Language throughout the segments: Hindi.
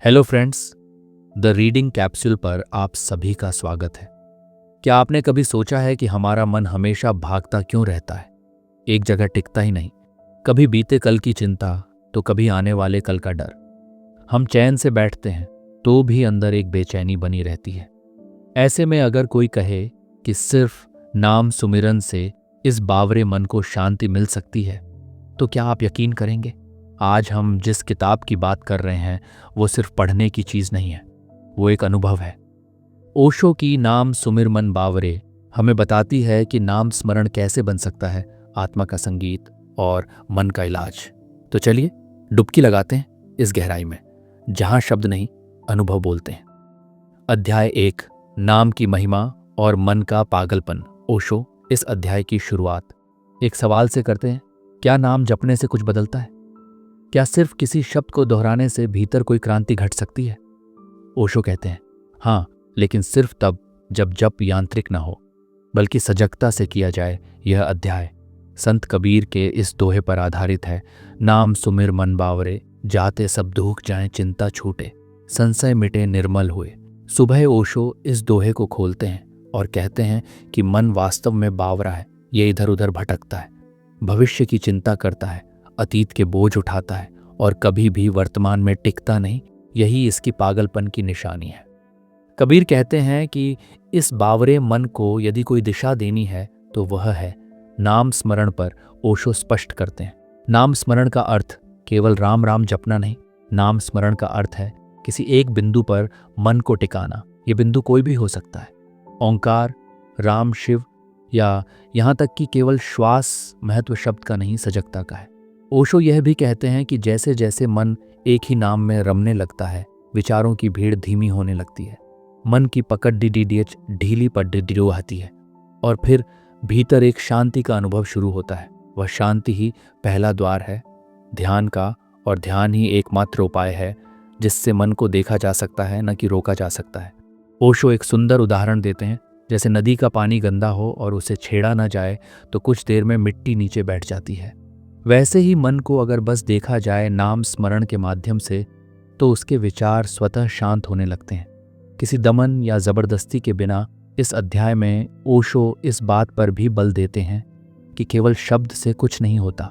Hello friends, the reading capsule पर आप सभी का स्वागत है। क्या आपने कभी सोचा है कि हमारा मन हमेशा भागता क्यों रहता है, एक जगह टिकता ही नहीं। कभी बीते कल की चिंता तो कभी आने वाले कल का डर। हम चैन से बैठते हैं तो भी अंदर एक बेचैनी बनी रहती है। ऐसे में अगर कोई कहे कि सिर्फ नाम सुमिरन से इस बावरे मन को शांति मिल सकती है, तो क्या आप यकीन करेंगे? आज हम जिस किताब की बात कर रहे हैं वो सिर्फ पढ़ने की चीज नहीं है, वो एक अनुभव है। ओशो की नाम सुमिर मन बावरे हमें बताती है कि नाम स्मरण कैसे बन सकता है आत्मा का संगीत और मन का इलाज। तो चलिए डुबकी लगाते हैं इस गहराई में, जहां शब्द नहीं अनुभव बोलते हैं। अध्याय 1, नाम की महिमा और मन का पागलपन। ओशो इस अध्याय की शुरुआत एक सवाल से करते हैं, क्या नाम जपने से कुछ बदलता है? क्या सिर्फ किसी शब्द को दोहराने से भीतर कोई क्रांति घट सकती है? ओशो कहते हैं, हाँ, लेकिन सिर्फ तब जब जप यांत्रिक ना हो, बल्कि सजगता से किया जाए। यह अध्याय संत कबीर के इस दोहे पर आधारित है। नाम सुमिर मन बावरे, जाते सब दुख जाए चिंता छूटे, संशय मिटे निर्मल हुए। सुबह ओशो इस दोहे को खोलते हैं और कहते हैं कि मन वास्तव में बावरा है। ये इधर उधर भटकता है, भविष्य की चिंता करता है, अतीत के बोझ उठाता है और कभी भी वर्तमान में टिकता नहीं। यही इसकी पागलपन की निशानी है। कबीर कहते हैं कि इस बावरे मन को यदि कोई दिशा देनी है तो वह है नाम स्मरण। पर ओशो स्पष्ट करते हैं, नाम स्मरण का अर्थ केवल राम राम जपना नहीं। नाम स्मरण का अर्थ है किसी एक बिंदु पर मन को टिकाना। ये बिंदु कोई भी हो सकता है, ओंकार, राम, शिव, या यहाँ तक कि केवल श्वास महत्व शब्द का नहीं, सजगता का है। ओशो यह भी कहते हैं कि जैसे जैसे मन एक ही नाम में रमने लगता है, विचारों की भीड़ धीमी होने लगती है, मन की पकड़ डीडीएच ढीली पर आती है और फिर भीतर एक शांति का अनुभव शुरू होता है। वह शांति ही पहला द्वार है ध्यान का, और ध्यान ही एकमात्र उपाय है जिससे मन को देखा जा सकता है, न कि रोका जा सकता है। ओशो एक सुंदर उदाहरण देते हैं, जैसे नदी का पानी गंदा हो और उसे छेड़ा न जाए तो कुछ देर में मिट्टी नीचे बैठ जाती है। वैसे ही मन को अगर बस देखा जाए नाम स्मरण के माध्यम से, तो उसके विचार स्वतः शांत होने लगते हैं, किसी दमन या जबरदस्ती के बिना। इस अध्याय में ओशो इस बात पर भी बल देते हैं कि केवल शब्द से कुछ नहीं होता।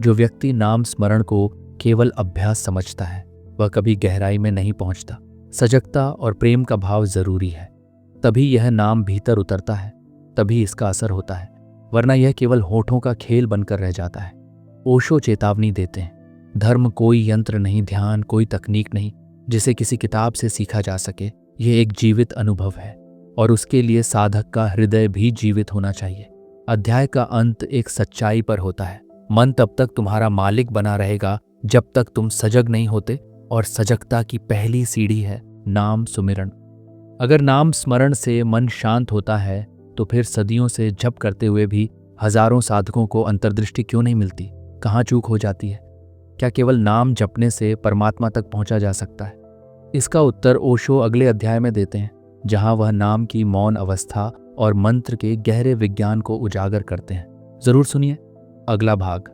जो व्यक्ति नाम स्मरण को केवल अभ्यास समझता है वह कभी गहराई में नहीं पहुंचता। सजगता और प्रेम का भाव जरूरी है, तभी यह नाम भीतर उतरता है, तभी इसका असर होता है, वरना यह केवल होठों का खेल बनकर रह जाता है। ओशो चेतावनी देते हैं, धर्म कोई यंत्र नहीं, ध्यान कोई तकनीक नहीं जिसे किसी किताब से सीखा जा सके। यह एक जीवित अनुभव है और उसके लिए साधक का हृदय भी जीवित होना चाहिए। अध्याय का अंत एक सच्चाई पर होता है, मन तब तक तुम्हारा मालिक बना रहेगा जब तक तुम सजग नहीं होते, और सजगता की पहली सीढ़ी है नाम सुमिरन। अगर नाम स्मरण से मन शांत होता है तो फिर सदियों से जप करते हुए भी हजारों साधकों को अंतर्दृष्टि क्यों नहीं मिलती? कहाँ चूक हो जाती है? क्या केवल नाम जपने से परमात्मा तक पहुंचा जा सकता है? इसका उत्तर ओशो अगले अध्याय में देते हैं, जहां वह नाम की मौन अवस्था और मंत्र के गहरे विज्ञान को उजागर करते हैं। जरूर सुनिए अगला भाग,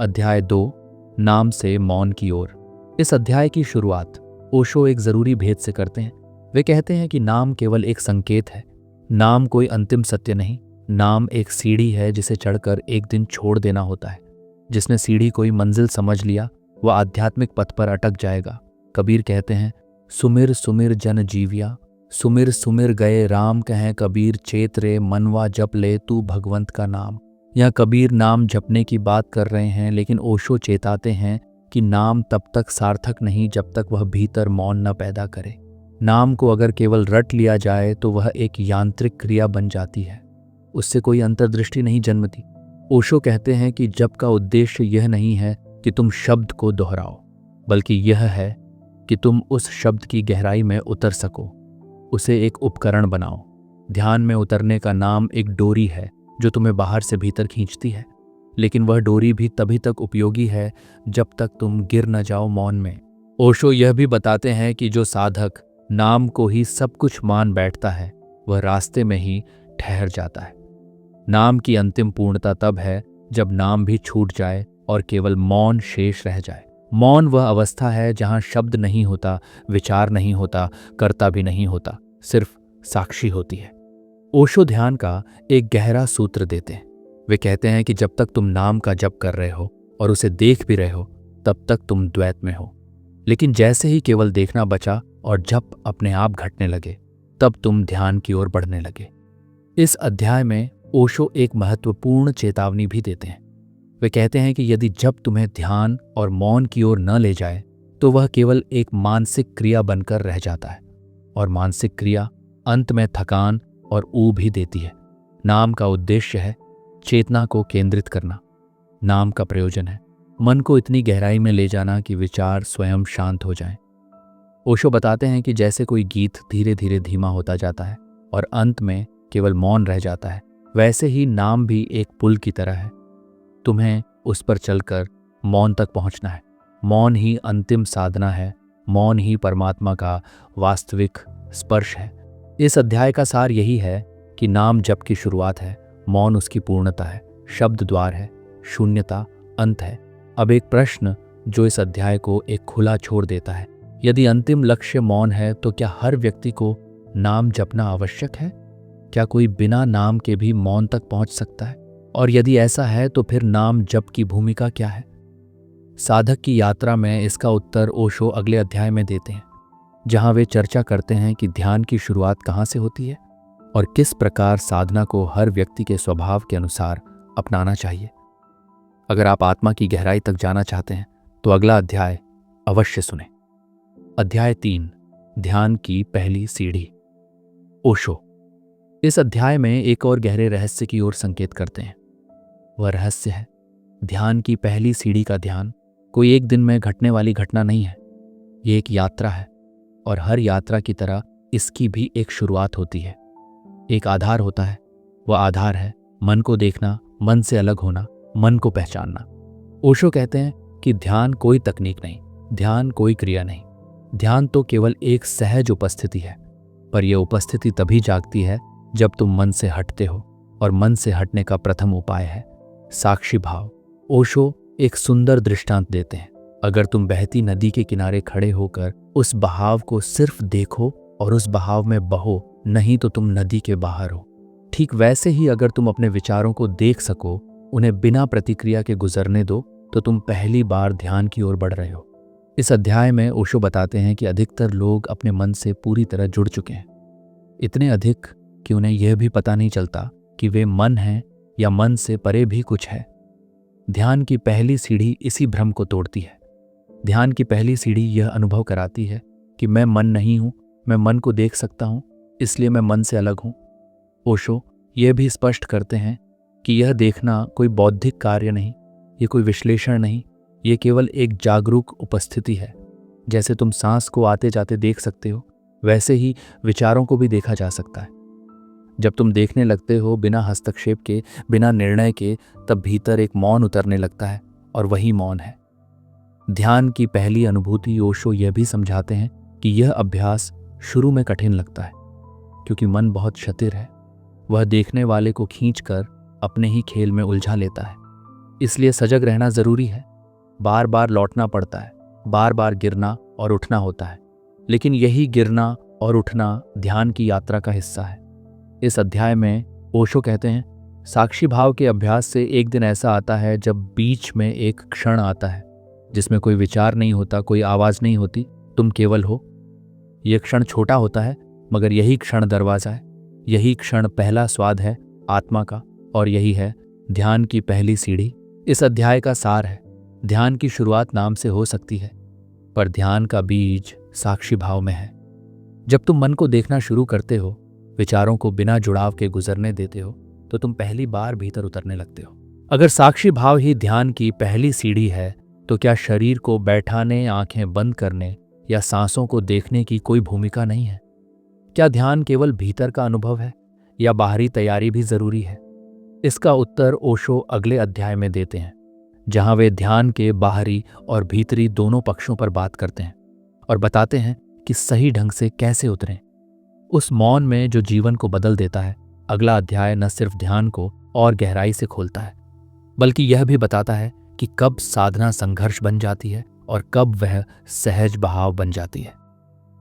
अध्याय 2, नाम से मौन की ओर। इस अध्याय की शुरुआत ओशो एक जरूरी भेद से करते हैं। वे कहते हैं कि नाम केवल एक संकेत है, नाम कोई अंतिम सत्य नहीं। नाम एक सीढ़ी है जिसे चढ़कर एक दिन छोड़ देना होता है। जिसने सीढ़ी कोई मंजिल समझ लिया वह आध्यात्मिक पथ पर अटक जाएगा। कबीर कहते हैं, सुमिर सुमिर जन जीविया, सुमिर सुमिर गए राम कहें कबीर, चेतरे मनवा जप ले तू भगवंत का नाम। यह कबीर नाम जपने की बात कर रहे हैं, लेकिन ओशो चेताते हैं कि नाम तब तक सार्थक नहीं जब तक वह भीतर मौन न पैदा करे। नाम को अगर केवल रट लिया जाए तो वह एक यांत्रिक क्रिया बन जाती है, उससे कोई अंतर्दृष्टि नहीं जन्मती। ओशो कहते हैं कि जप का उद्देश्य यह नहीं है कि तुम शब्द को दोहराओ, बल्कि यह है कि तुम उस शब्द की गहराई में उतर सको, उसे एक उपकरण बनाओ। ध्यान में उतरने का नाम एक डोरी है जो तुम्हें बाहर से भीतर खींचती है, लेकिन वह डोरी भी तभी तक उपयोगी है जब तक तुम गिर न जाओ मौन में। ओशो यह भी बताते हैं कि जो साधक नाम को ही सब कुछ मान बैठता है वह रास्ते में ही ठहर जाता है। नाम की अंतिम पूर्णता तब है जब नाम भी छूट जाए और केवल मौन शेष रह जाए। मौन वह अवस्था है जहां शब्द नहीं होता, विचार नहीं होता, कर्ता भी नहीं होता, सिर्फ साक्षी होती है। ओशो ध्यान का एक गहरा सूत्र देते हैं। वे कहते हैं कि जब तक तुम नाम का जप कर रहे हो और उसे देख भी रहे हो, तब तक तुम द्वैत में हो। लेकिन जैसे ही केवल देखना बचा और जप अपने आप घटने लगे, तब तुम ध्यान की ओर बढ़ने लगे। इस अध्याय में ओशो एक महत्वपूर्ण चेतावनी भी देते हैं। वे कहते हैं कि यदि जप तुम्हें ध्यान और मौन की ओर न ले जाए, तो वह केवल एक मानसिक क्रिया बनकर रह जाता है, और मानसिक क्रिया अंत में थकान और ऊब ही देती है। नाम का उद्देश्य है चेतना को केंद्रित करना। नाम का प्रयोजन है मन को इतनी गहराई में ले जाना कि विचार स्वयं शांत हो जाएं। ओशो बताते हैं कि जैसे कोई गीत धीरे धीरे धीमा होता जाता है और अंत में केवल मौन रह जाता है, वैसे ही नाम भी एक पुल की तरह है। तुम्हें उस पर चलकर मौन तक पहुंचना है। मौन ही अंतिम साधना है। मौन ही परमात्मा का वास्तविक स्पर्श है। इस अध्याय का सार यही है कि नाम जप की शुरुआत है, मौन उसकी पूर्णता है, शब्द द्वार है, शून्यता अंत है। अब एक प्रश्न जो इस अध्याय को एक खुला छोड़ देता है, यदि अंतिम लक्ष्य मौन है तो क्या हर व्यक्ति को नाम जपना आवश्यक है? क्या कोई बिना नाम के भी मौन तक पहुंच सकता है? और यदि ऐसा है तो फिर नाम जप की भूमिका क्या है? साधक की यात्रा में इसका उत्तर ओशो अगले अध्याय में देते हैं, जहां वे चर्चा करते हैं कि ध्यान की शुरुआत कहां से होती है और किस प्रकार साधना को हर व्यक्ति के स्वभाव के अनुसार अपनाना चाहिए। अगर आप आत्मा की गहराई तक जाना चाहते हैं तो अगला अध्याय अवश्य सुनें। अध्याय 3, ध्यान की पहली सीढ़ी। ओशो इस अध्याय में एक और गहरे रहस्य की ओर संकेत करते हैं। वह रहस्य है ध्यान की पहली सीढ़ी का ध्यान कोई एक दिन में घटने वाली घटना नहीं है। ये एक यात्रा है, और हर यात्रा की तरह इसकी भी एक शुरुआत होती है। एक आधार होता है। वह आधार है मन को देखना, मन से अलग होना, मन को पहचानना। ओशो कहते हैं कि ध्यान कोई तकनीक नहीं, ध्यान कोई क्रिया नहीं। ध्यान तो केवल एक सहज उपस्थिति है, पर यह उपस्थिति तभी जागती है जब तुम मन से हटते हो, और मन से हटने का प्रथम उपाय है साक्षी भाव। ओशो एक सुंदर दृष्टांत देते हैं। अगर तुम बहती नदी के किनारे खड़े होकर उस बहाव को सिर्फ देखो और उस बहाव में बहो, नहीं तो तुम नदी के बाहर हो। ठीक वैसे ही अगर तुम अपने विचारों को देख सको, उन्हें बिना प्रतिक्रिया के गुजरने दो, तो तुम पहली बार ध्यान की ओर बढ़ रहे हो। इस अध्याय में ओशो बताते हैं कि अधिकतर लोग अपने मन से पूरी तरह जुड़ चुके हैं, इतने अधिक कि उन्हें यह भी पता नहीं चलता कि वे मन हैं या मन से परे भी कुछ है। ध्यान की पहली सीढ़ी इसी भ्रम को तोड़ती है। ध्यान की पहली सीढ़ी यह अनुभव कराती है कि मैं मन नहीं हूं, मैं मन को देख सकता हूं, इसलिए मैं मन से अलग हूं। ओशो यह भी स्पष्ट करते हैं कि यह देखना कोई बौद्धिक कार्य नहीं, ये कोई विश्लेषण नहीं, ये केवल एक जागरूक उपस्थिति है। जैसे तुम सांस को आते जाते देख सकते हो, वैसे ही विचारों को भी देखा जा सकता है। जब तुम देखने लगते हो बिना हस्तक्षेप के, बिना निर्णय के, तब भीतर एक मौन उतरने लगता है, और वही मौन है ध्यान की पहली अनुभूति। ओशो यह भी समझाते हैं कि यह अभ्यास शुरू में कठिन लगता है, क्योंकि मन बहुत शतिर है। वह देखने वाले को खींचकर अपने ही खेल में उलझा लेता है। इसलिए सजग रहना जरूरी है। बार बार लौटना पड़ता है, बार बार गिरना और उठना होता है, लेकिन यही गिरना और उठना ध्यान की यात्रा का हिस्सा है। इस अध्याय में ओशो कहते हैं, साक्षी भाव के अभ्यास से एक दिन ऐसा आता है जब बीच में एक क्षण आता है जिसमें कोई विचार नहीं होता, कोई आवाज नहीं होती, तुम केवल हो। यह क्षण छोटा होता है, मगर यही क्षण दरवाजा है, यही क्षण पहला स्वाद है आत्मा का, और यही है ध्यान की पहली सीढ़ी। इस अध्याय का सार है, ध्यान की शुरुआत नाम से हो सकती है, पर ध्यान का बीज साक्षी भाव में है। जब तुम मन को देखना शुरू करते हो, विचारों को बिना जुड़ाव के गुजरने देते हो, तो तुम पहली बार भीतर उतरने लगते हो। अगर साक्षी भाव ही ध्यान की पहली सीढ़ी है, तो क्या शरीर को बैठाने, आंखें बंद करने या सांसों को देखने की कोई भूमिका नहीं है? क्या ध्यान केवल भीतर का अनुभव है, या बाहरी तैयारी भी जरूरी है? इसका उत्तर ओशो अगले अध्याय में देते हैं, जहां वे ध्यान के बाहरी और भीतरी दोनों पक्षों पर बात करते हैं और बताते हैं कि सही ढंग से कैसे उतरें उस मौन में जो जीवन को बदल देता है। अगला अध्याय न सिर्फ ध्यान को और गहराई से खोलता है, बल्कि यह भी बताता है कि कब साधना संघर्ष बन जाती है और कब वह सहज बहाव बन जाती है।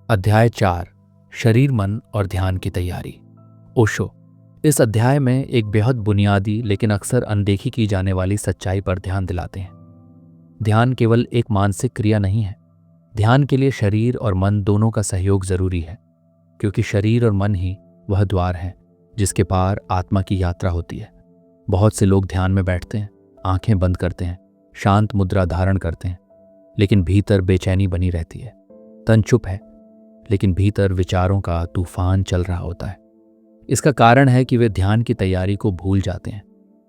अध्याय 4, शरीर, मन और ध्यान की तैयारी। ओशो इस अध्याय में एक बेहद बुनियादी लेकिन अक्सर अनदेखी की जाने वाली सच्चाई पर ध्यान दिलाते हैं। ध्यान केवल एक मानसिक क्रिया नहीं है। ध्यान के लिए शरीर और मन दोनों का सहयोग जरूरी है, क्योंकि शरीर और मन ही वह द्वार है जिसके पार आत्मा की यात्रा होती है। बहुत से लोग ध्यान में बैठते हैं, आंखें बंद करते हैं, शांत मुद्रा धारण करते हैं, लेकिन भीतर बेचैनी बनी रहती है। तन चुप है, लेकिन भीतर विचारों का तूफान चल रहा होता है। इसका कारण है कि वे ध्यान की तैयारी को भूल जाते हैं।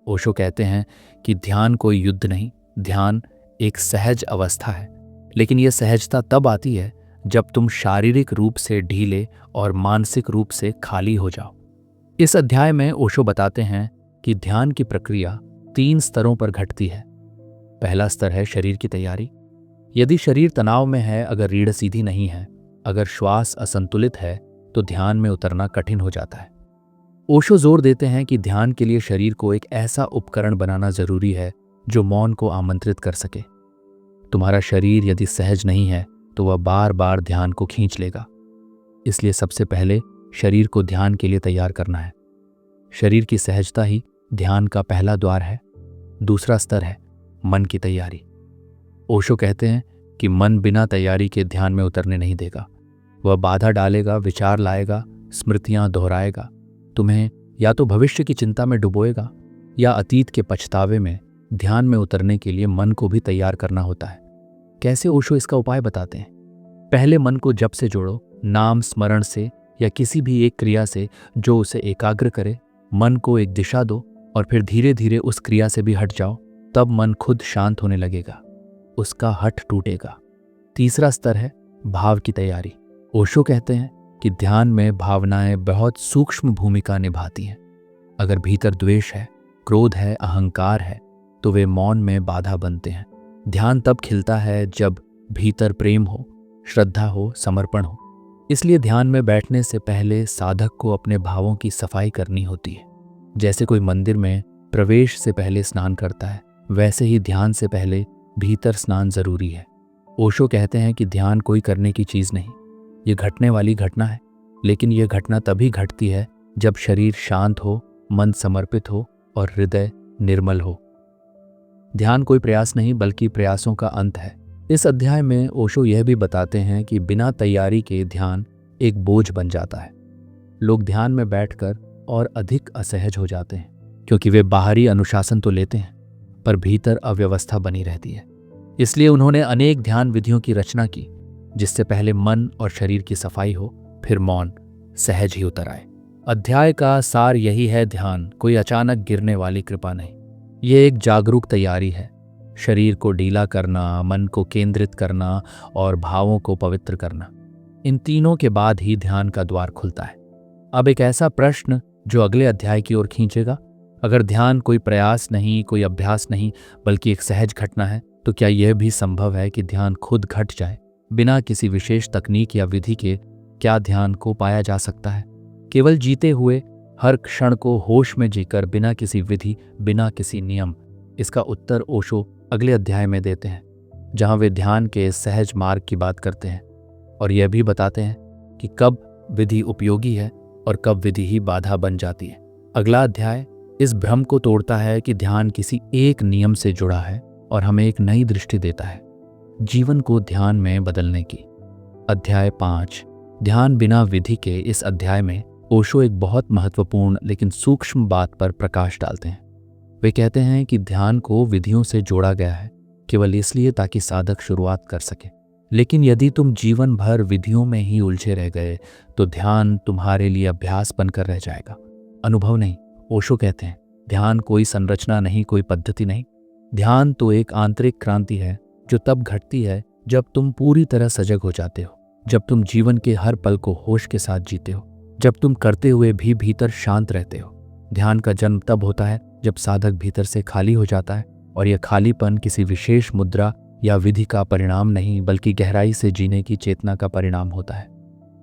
ओशो कहते हैं कि ध्यान कोई युद्ध नहीं, ध्यान एक सहज अवस्था है। लेकिन यह सहजता तब आती है जब तुम शारीरिक रूप से ढीले और मानसिक रूप से खाली हो जाओ। इस अध्याय में ओशो बताते हैं कि ध्यान की प्रक्रिया 3 स्तरों पर घटती है। पहला स्तर है शरीर की तैयारी। यदि शरीर तनाव में है, अगर रीढ़ सीधी नहीं है, अगर श्वास असंतुलित है, तो ध्यान में उतरना कठिन हो जाता है। ओशो जोर देते हैं कि ध्यान के लिए शरीर को एक ऐसा उपकरण बनाना जरूरी है जो मौन को आमंत्रित कर सके। तुम्हारा शरीर यदि सहज नहीं है तो वह बार बार ध्यान को खींच लेगा। इसलिए सबसे पहले शरीर को ध्यान के लिए तैयार करना है। शरीर की सहजता ही ध्यान का पहला द्वार है। दूसरा स्तर है मन की तैयारी। ओशो कहते हैं कि मन बिना तैयारी के ध्यान में उतरने नहीं देगा। वह बाधा डालेगा, विचार लाएगा, स्मृतियां दोहराएगा, तुम्हें या तो भविष्य की चिंता में डुबोएगा या अतीत के पछतावे में। ध्यान में उतरने के लिए मन को भी तैयार करना होता है। कैसे? ओशो इसका उपाय बताते हैं। पहले मन को जप से जोड़ो, नाम स्मरण से या किसी भी एक क्रिया से जो उसे एकाग्र करे। मन को एक दिशा दो और फिर धीरे धीरे उस क्रिया से भी हट जाओ। तब मन खुद शांत होने लगेगा, उसका हठ टूटेगा। तीसरा स्तर है भाव की तैयारी। ओशो कहते हैं कि ध्यान में भावनाएं बहुत सूक्ष्म भूमिका निभाती हैं। अगर भीतर द्वेष है, क्रोध है, अहंकार है, तो वे मौन में बाधा बनते हैं। ध्यान तब खिलता है जब भीतर प्रेम हो, श्रद्धा हो, समर्पण हो। इसलिए ध्यान में बैठने से पहले साधक को अपने भावों की सफाई करनी होती है। जैसे कोई मंदिर में प्रवेश से पहले स्नान करता है, वैसे ही ध्यान से पहले भीतर स्नान जरूरी है। ओशो कहते हैं कि ध्यान कोई करने की चीज नहीं, ये घटने वाली घटना है। लेकिन यह घटना तभी घटती है जब शरीर शांत हो, मन समर्पित हो और हृदय निर्मल हो। ध्यान कोई प्रयास नहीं बल्कि प्रयासों का अंत है। इस अध्याय में ओशो यह भी बताते हैं कि बिना तैयारी के ध्यान एक बोझ बन जाता है। लोग ध्यान में बैठकर और अधिक असहज हो जाते हैं, क्योंकि वे बाहरी अनुशासन तो लेते हैं पर भीतर अव्यवस्था बनी रहती है। इसलिए उन्होंने अनेक ध्यान विधियों की रचना की, जिससे पहले मन और शरीर की सफाई हो, फिर मौन सहज ही उतर आए। अध्याय का सार यही है, ध्यान कोई अचानक गिरने वाली कृपा नहीं, ये एक जागरूक तैयारी है। शरीर को ढीला करना, मन को केंद्रित करना और भावों को पवित्र करना, इन तीनों के बाद ही ध्यान का द्वार खुलता है। अब एक ऐसा प्रश्न जो अगले अध्याय की ओर खींचेगा, अगर ध्यान कोई प्रयास नहीं, कोई अभ्यास नहीं बल्कि एक सहज घटना है, तो क्या यह भी संभव है कि ध्यान खुद घट जाए? बिना किसी विशेष तकनीक या विधि के क्या ध्यान को पाया जा सकता है? केवल जीते हुए, हर क्षण को होश में जीकर, बिना किसी विधि, बिना किसी नियम? इसका उत्तर ओशो अगले अध्याय में देते हैं, जहां वे ध्यान के सहज मार्ग की बात करते हैं और यह भी बताते हैं कि कब विधि उपयोगी है और कब विधि ही बाधा बन जाती है। अगला अध्याय इस भ्रम को तोड़ता है कि ध्यान किसी एक नियम से जुड़ा है और हमें एक नई दृष्टि देता है जीवन को ध्यान में बदलने की। अध्याय 5, ध्यान बिना विधि के। इस अध्याय में ओशो एक बहुत महत्वपूर्ण लेकिन सूक्ष्म बात पर प्रकाश डालते हैं। वे कहते हैं कि ध्यान को विधियों से जोड़ा गया है केवल इसलिए ताकि साधक शुरुआत कर सके। लेकिन यदि तुम जीवन भर विधियों में ही उलझे रह गए तो ध्यान तुम्हारे लिए अभ्यास बनकर रह जाएगा, अनुभव नहीं। ओशो कहते हैं ध्यान कोई संरचना नहीं, कोई पद्धति नहीं। ध्यान तो एक आंतरिक क्रांति है जो तब घटती है जब तुम पूरी तरह सजग हो जाते हो, जब तुम जीवन के हर पल को होश के साथ जीते हो, जब तुम करते हुए भी भीतर शांत रहते हो। ध्यान का जन्म तब होता है जब साधक भीतर से खाली हो जाता है, और यह खालीपन किसी विशेष मुद्रा या विधि का परिणाम नहीं बल्कि गहराई से जीने की चेतना का परिणाम होता है।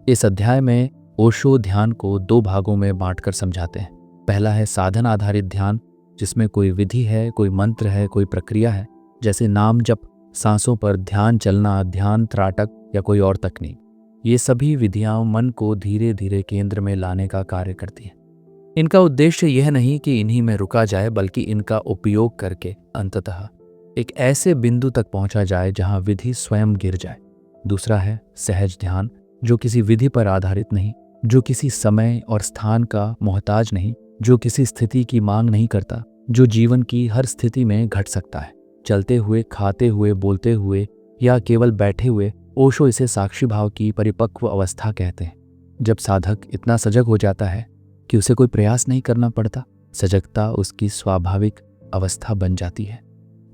इस अध्याय में ओशो ध्यान को 2 भागों में बांटकर समझाते हैं। पहला है साधन आधारित ध्यान, जिसमें कोई विधि है, कोई मंत्र है, कोई प्रक्रिया है, जैसे नाम जप सांसों पर ध्यान चलना, ध्यान त्राटक या कोई और तकनीक, ये सभी विधियां मन को धीरे धीरे केंद्र में लाने का कार्य करती हैं। इनका उद्देश्य यह नहीं कि इन्हीं में रुका जाए, बल्कि इनका उपयोग करके अंततः एक ऐसे बिंदु तक पहुंचा जाए जहां विधि स्वयं गिर जाए। दूसरा है सहज ध्यान, जो किसी विधि पर आधारित नहीं, जो किसी समय और स्थान का मोहताज नहीं, जो किसी स्थिति की मांग नहीं करता, जो जीवन की हर स्थिति में घट सकता है। चलते हुए, खाते हुए, बोलते हुए या केवल बैठे हुए। ओशो इसे साक्षी भाव की परिपक्व अवस्था कहते हैं। जब साधक इतना सजग हो जाता है कि उसे कोई प्रयास नहीं करना पड़ता, सजगता उसकी स्वाभाविक अवस्था बन जाती है।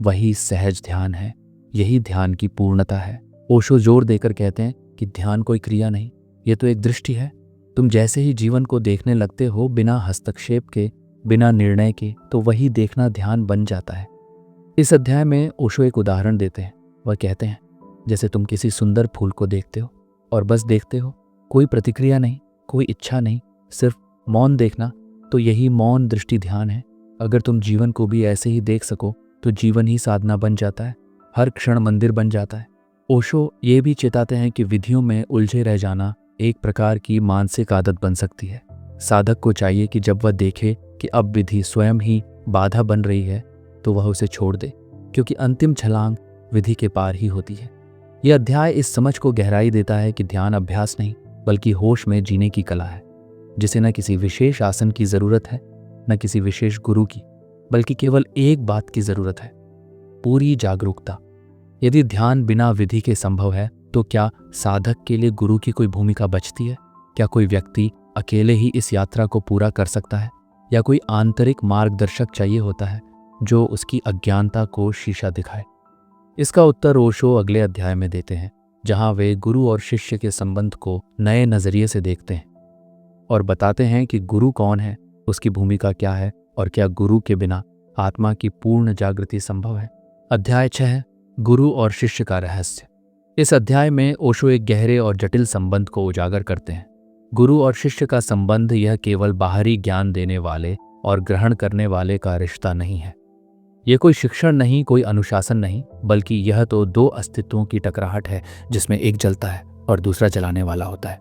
वही सहज ध्यान है, यही ध्यान की पूर्णता है। ओशो जोर देकर कहते हैं कि ध्यान कोई क्रिया नहीं, ये तो एक दृष्टि है। तुम जैसे ही जीवन को देखने लगते हो बिना हस्तक्षेप के, बिना निर्णय के, तो वही देखना ध्यान बन जाता है। इस अध्याय में ओशो एक उदाहरण देते हैं। वह कहते हैं, जैसे तुम किसी सुंदर फूल को देखते हो और बस देखते हो, कोई प्रतिक्रिया नहीं, कोई इच्छा नहीं, सिर्फ मौन देखना, तो यही मौन दृष्टि ध्यान है। अगर तुम जीवन को भी ऐसे ही देख सको तो जीवन ही साधना बन जाता है, हर क्षण मंदिर बन जाता है। ओशो ये भी चेताते हैं कि विधियों में उलझे रह जाना एक प्रकार की मानसिक आदत बन सकती है। साधक को चाहिए कि जब वह देखे कि अब विधि स्वयं ही बाधा बन रही है तो वह उसे छोड़ दे, क्योंकि अंतिम छलांग विधि के पार ही होती है। यह अध्याय इस समझ को गहराई देता है कि ध्यान अभ्यास नहीं, बल्कि होश में जीने की कला है, जिसे न किसी विशेष आसन की जरूरत है, न किसी विशेष गुरु की, बल्कि केवल एक बात की जरूरत है, पूरी जागरूकता। यदि ध्यान बिना विधि के संभव है तो क्या साधक के लिए गुरु की कोई भूमिका बचती है? क्या कोई व्यक्ति अकेले ही इस यात्रा को पूरा कर सकता है, या कोई आंतरिक मार्गदर्शक चाहिए होता है जो उसकी अज्ञानता को शीशा दिखाए? इसका उत्तर ओशो अगले अध्याय में देते हैं, जहां वे गुरु और शिष्य के संबंध को नए नजरिए से देखते हैं और बताते हैं कि गुरु कौन है, उसकी भूमिका क्या है, और क्या गुरु के बिना आत्मा की पूर्ण जागृति संभव है। अध्याय 6, गुरु और शिष्य का रहस्य। इस अध्याय में ओशो एक गहरे और जटिल संबंध को उजागर करते हैं। गुरु और शिष्य का संबंध यह केवल बाहरी ज्ञान देने वाले और ग्रहण करने वाले का रिश्ता नहीं है। यह कोई शिक्षण नहीं, कोई अनुशासन नहीं, बल्कि यह तो दो अस्तित्वों की टकराहट है जिसमें एक जलता है और दूसरा जलाने वाला होता है।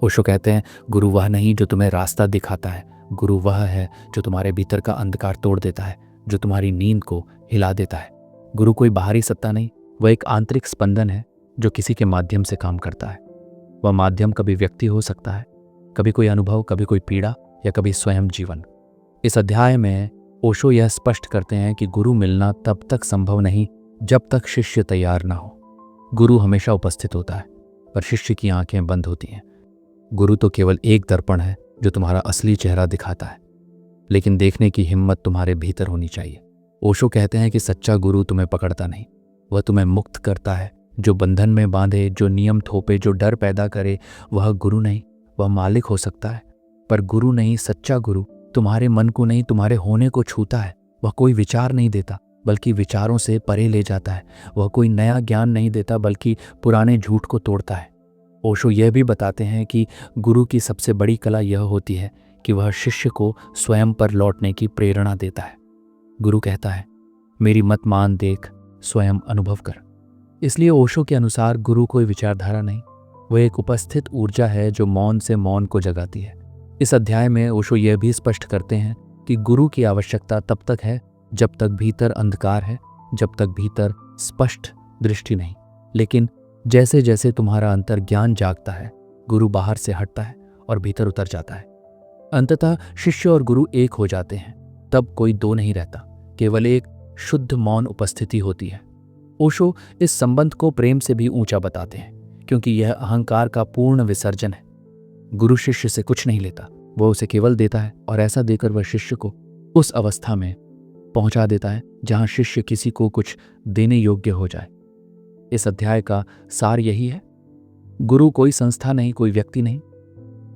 ओशो कहते हैं, गुरु वह नहीं जो तुम्हें रास्ता दिखाता है, गुरु वह है जो तुम्हारे भीतर का अंधकार तोड़ देता है, जो तुम्हारी नींद को हिला देता है। गुरु कोई बाहरी सत्ता नहीं, वह एक आंतरिक स्पंदन है जो किसी के माध्यम से काम करता है। वह माध्यम कभी व्यक्ति हो सकता है, कभी कोई अनुभव, कभी कोई पीड़ा, या कभी स्वयं जीवन। इस अध्याय में ओशो यह स्पष्ट करते हैं कि गुरु मिलना तब तक संभव नहीं जब तक शिष्य तैयार ना हो। गुरु हमेशा उपस्थित होता है, पर शिष्य की आंखें बंद होती हैं। गुरु तो केवल एक दर्पण है जो तुम्हारा असली चेहरा दिखाता है, लेकिन देखने की हिम्मत तुम्हारे भीतर होनी चाहिए। ओशो कहते हैं कि सच्चा गुरु तुम्हें पकड़ता नहीं, वह तुम्हें मुक्त करता है। जो बंधन में बांधे, जो नियम थोपे, जो डर पैदा करे, वह गुरु नहीं, वह मालिक हो सकता है, पर गुरु नहीं। सच्चा गुरु तुम्हारे मन को नहीं, तुम्हारे होने को छूता है। वह कोई विचार नहीं देता, बल्कि विचारों से परे ले जाता है। वह कोई नया ज्ञान नहीं देता, बल्कि पुराने झूठ को तोड़ता है। ओशो यह भी बताते हैं कि गुरु की सबसे बड़ी कला यह होती है कि वह शिष्य को स्वयं पर लौटने की प्रेरणा देता है। गुरु कहता है, मेरी मत मान, देख, स्वयं अनुभव कर। इसलिए ओशो के अनुसार गुरु कोई विचारधारा नहीं, वह एक उपस्थित ऊर्जा है जो मौन से मौन को जगाती है। इस अध्याय में ओशो यह भी स्पष्ट करते हैं कि गुरु की आवश्यकता तब तक है जब तक भीतर अंधकार है, जब तक भीतर स्पष्ट दृष्टि नहीं। लेकिन जैसे जैसे तुम्हारा अंतर ज्ञान जागता है, गुरु बाहर से हटता है और भीतर उतर जाता है। अंततः शिष्य और गुरु एक हो जाते हैं। तब कोई दो नहीं रहता, केवल एक शुद्ध मौन उपस्थिति होती है। ओशो इस संबंध को प्रेम से भी ऊंचा बताते हैं, क्योंकि यह अहंकार का पूर्ण विसर्जन है। गुरु शिष्य से कुछ नहीं लेता, वह उसे केवल देता है, और ऐसा देकर वह शिष्य को उस अवस्था में पहुंचा देता है जहां शिष्य किसी को कुछ देने योग्य हो जाए। इस अध्याय का सार यही है, गुरु कोई संस्था नहीं, कोई व्यक्ति नहीं।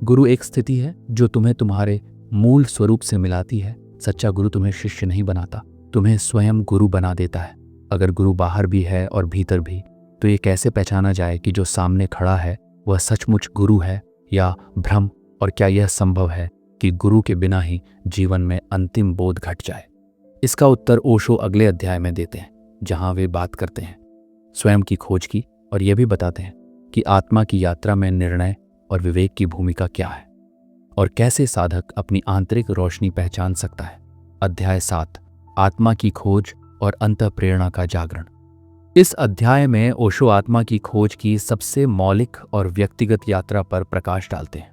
गुरु एक स्थिति है जो तुम्हें तुम्हारे मूल स्वरूप से मिलाती है। सच्चा गुरु तुम्हें शिष्य नहीं बनाता, तुम्हें स्वयं गुरु बना देता है। अगर गुरु बाहर भी है और भीतर भी, तो ये कैसे पहचाना जाए कि जो सामने खड़ा है वह सचमुच गुरु है या भ्रम? और क्या यह संभव है कि गुरु के बिना ही जीवन में अंतिम बोध घट जाए? इसका उत्तर ओशो अगले अध्याय में देते हैं, जहां वे बात करते हैं स्वयं की खोज की और यह भी बताते हैं कि आत्मा की यात्रा में निर्णय और विवेक की भूमिका क्या है और कैसे साधक अपनी आंतरिक रोशनी पहचान सकता है। अध्याय 7, आत्मा की खोज और अंतःप्रेरणा का जागरण। इस अध्याय में ओशो आत्मा की खोज की सबसे मौलिक और व्यक्तिगत यात्रा पर प्रकाश डालते हैं।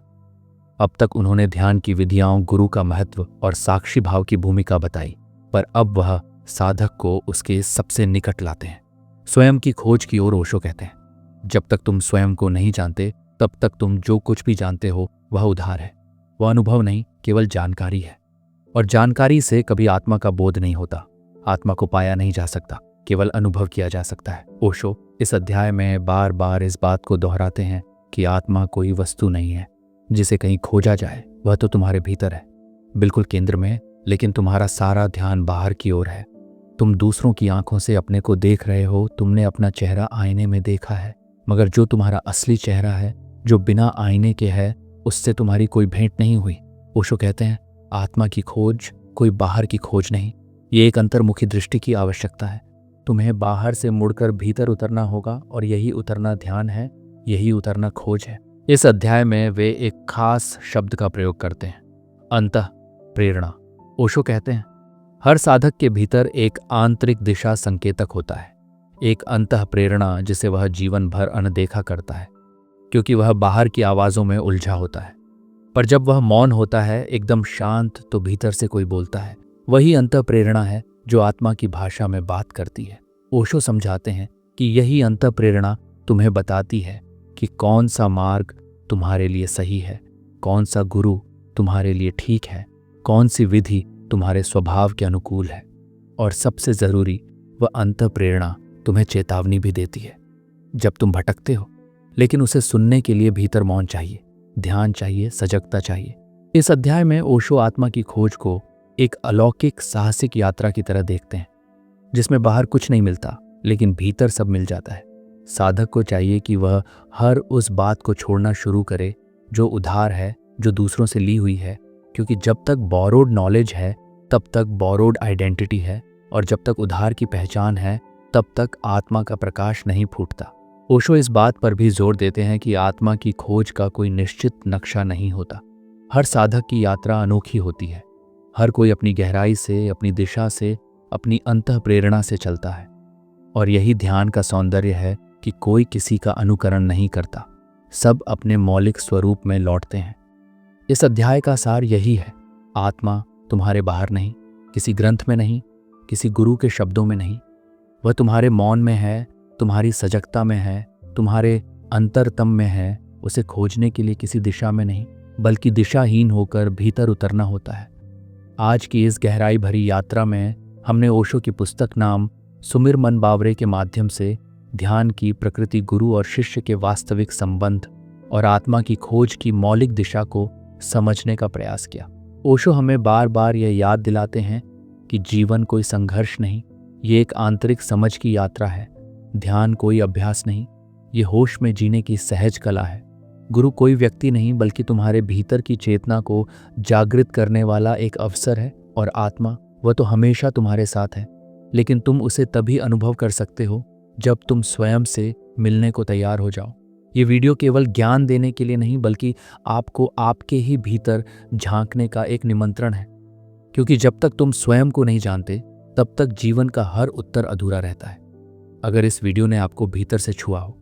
अब तक उन्होंने ध्यान की विधियाओं, गुरु का महत्व और साक्षी भाव की भूमिका बताई, पर अब वह साधक को उसके सबसे निकट लाते हैं। स्वयं की खोज की ओर ओशो कहते हैं, जब तक तुम स्वयं को नहीं जानते तब तक तुम जो कुछ भी जानते हो वह उधार है। वह अनुभव नहीं, केवल जानकारी है, और जानकारी से कभी आत्मा का बोध नहीं होता। आत्मा को पाया नहीं जा सकता, केवल अनुभव किया जा सकता है। ओशो इस अध्याय में बार बार इस बात को दोहराते हैं कि आत्मा कोई वस्तु नहीं है जिसे कहीं खोजा जाए। वह तो तुम्हारे भीतर है, बिल्कुल केंद्र में, लेकिन तुम्हारा सारा ध्यान बाहर की ओर है। तुम दूसरों की आंखों से अपने को देख रहे हो। तुमने अपना चेहरा आईने में देखा है, मगर जो तुम्हारा असली चेहरा है, जो बिना आईने के है, उससे तुम्हारी कोई भेंट नहीं हुई। ओशो कहते हैं, आत्मा की खोज कोई बाहर की खोज नहीं, ये एक अंतर्मुखी दृष्टि की आवश्यकता है। तुम्हें बाहर से मुड़कर भीतर उतरना होगा, और यही उतरना ध्यान है, यही उतरना खोज है। इस अध्याय में वे एक खास शब्द का प्रयोग करते हैं, अंतःप्रेरणा। ओशो कहते हैं, हर साधक के भीतर एक आंतरिक दिशा संकेतक होता है, एक अंतःप्रेरणा जिसे वह जीवन भर अनदेखा करता है क्योंकि वह बाहर की आवाज़ों में उलझा होता है। पर जब वह मौन होता है, एकदम शांत, तो भीतर से कोई बोलता है। वही अंतःप्रेरणा है जो आत्मा की भाषा में बात करती है। ओशो समझाते हैं कि यही अंतःप्रेरणा तुम्हें बताती है कि कौन सा मार्ग तुम्हारे लिए सही है, कौन सा गुरु तुम्हारे लिए ठीक है, कौन सी विधि तुम्हारे स्वभाव के अनुकूल है। और सबसे जरूरी, वह अंतःप्रेरणा तुम्हें चेतावनी भी देती है जब तुम भटकते हो, लेकिन उसे सुनने के लिए भीतर मौन चाहिए, ध्यान चाहिए, सजगता चाहिए। इस अध्याय में ओशो आत्मा की खोज को एक अलौकिक साहसिक यात्रा की तरह देखते हैं, जिसमें बाहर कुछ नहीं मिलता लेकिन भीतर सब मिल जाता है। साधक को चाहिए कि वह हर उस बात को छोड़ना शुरू करे जो उधार है, जो दूसरों से ली हुई है, क्योंकि जब तक बोरोड नॉलेज है तब तक बोरोड आइडेंटिटी है, और जब तक उधार की पहचान है तब तक आत्मा का प्रकाश नहीं फूटता। ओशो इस बात पर भी जोर देते हैं कि आत्मा की खोज का कोई निश्चित नक्शा नहीं होता। हर साधक की यात्रा अनोखी होती है। हर कोई अपनी गहराई से, अपनी दिशा से, अपनी अंतःप्रेरणा से चलता है, और यही ध्यान का सौंदर्य है कि कोई किसी का अनुकरण नहीं करता, सब अपने मौलिक स्वरूप में लौटते हैं। इस अध्याय का सार यही है, आत्मा तुम्हारे बाहर नहीं, किसी ग्रंथ में नहीं, किसी गुरु के शब्दों में नहीं, वह तुम्हारे मौन में है, तुम्हारी सजगता में है, तुम्हारे अंतरतम में है। उसे खोजने के लिए किसी दिशा में नहीं, बल्कि दिशाहीन होकर भीतर उतरना होता है। आज की इस गहराई भरी यात्रा में हमने ओशो की पुस्तक नाम सुमिर मन बावरे के माध्यम से ध्यान की प्रकृति, गुरु और शिष्य के वास्तविक संबंध और आत्मा की खोज की मौलिक दिशा को समझने का प्रयास किया। ओशो हमें बार बार यह याद दिलाते हैं कि जीवन कोई संघर्ष नहीं, ये एक आंतरिक समझ की यात्रा है। ध्यान कोई अभ्यास नहीं, ये होश में जीने की सहज कला है। गुरु कोई व्यक्ति नहीं, बल्कि तुम्हारे भीतर की चेतना को जागृत करने वाला एक अवसर है। और आत्मा, वह तो हमेशा तुम्हारे साथ है, लेकिन तुम उसे तभी अनुभव कर सकते हो जब तुम स्वयं से मिलने को तैयार हो जाओ। ये वीडियो केवल ज्ञान देने के लिए नहीं, बल्कि आपको आपके ही भीतर झांकने का एक निमंत्रण है, क्योंकि जब तक तुम स्वयं को नहीं जानते तब तक जीवन का हर उत्तर अधूरा रहता है। अगर इस वीडियो ने आपको भीतर से छुआ हो,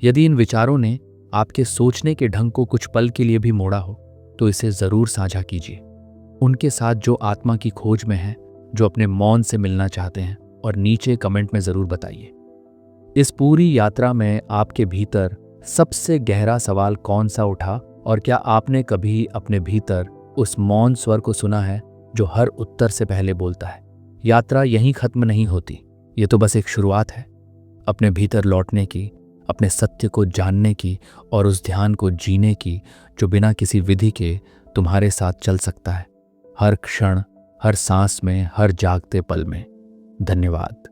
यदि इन विचारों ने आपके सोचने के ढंग को कुछ पल के लिए भी मोड़ा हो, तो इसे जरूर साझा कीजिए उनके साथ जो आत्मा की खोज में हैं, जो अपने मौन से मिलना चाहते हैं, और नीचे कमेंट में जरूर बताइए। इस पूरी यात्रा में आपके भीतर सबसे गहरा सवाल कौन सा उठा, और क्या आपने कभी अपने भीतर उस मौन स्वर को सुना है जो हर उत्तर से पहले बोलता है? यात्रा यहीं खत्म नहीं होती, ये तो बस एक शुरुआत है अपने भीतर लौटने की, अपने सत्य को जानने की, और उस ध्यान को जीने की जो बिना किसी विधि के तुम्हारे साथ चल सकता है, हर क्षण, हर सांस में, हर जागते पल में। धन्यवाद।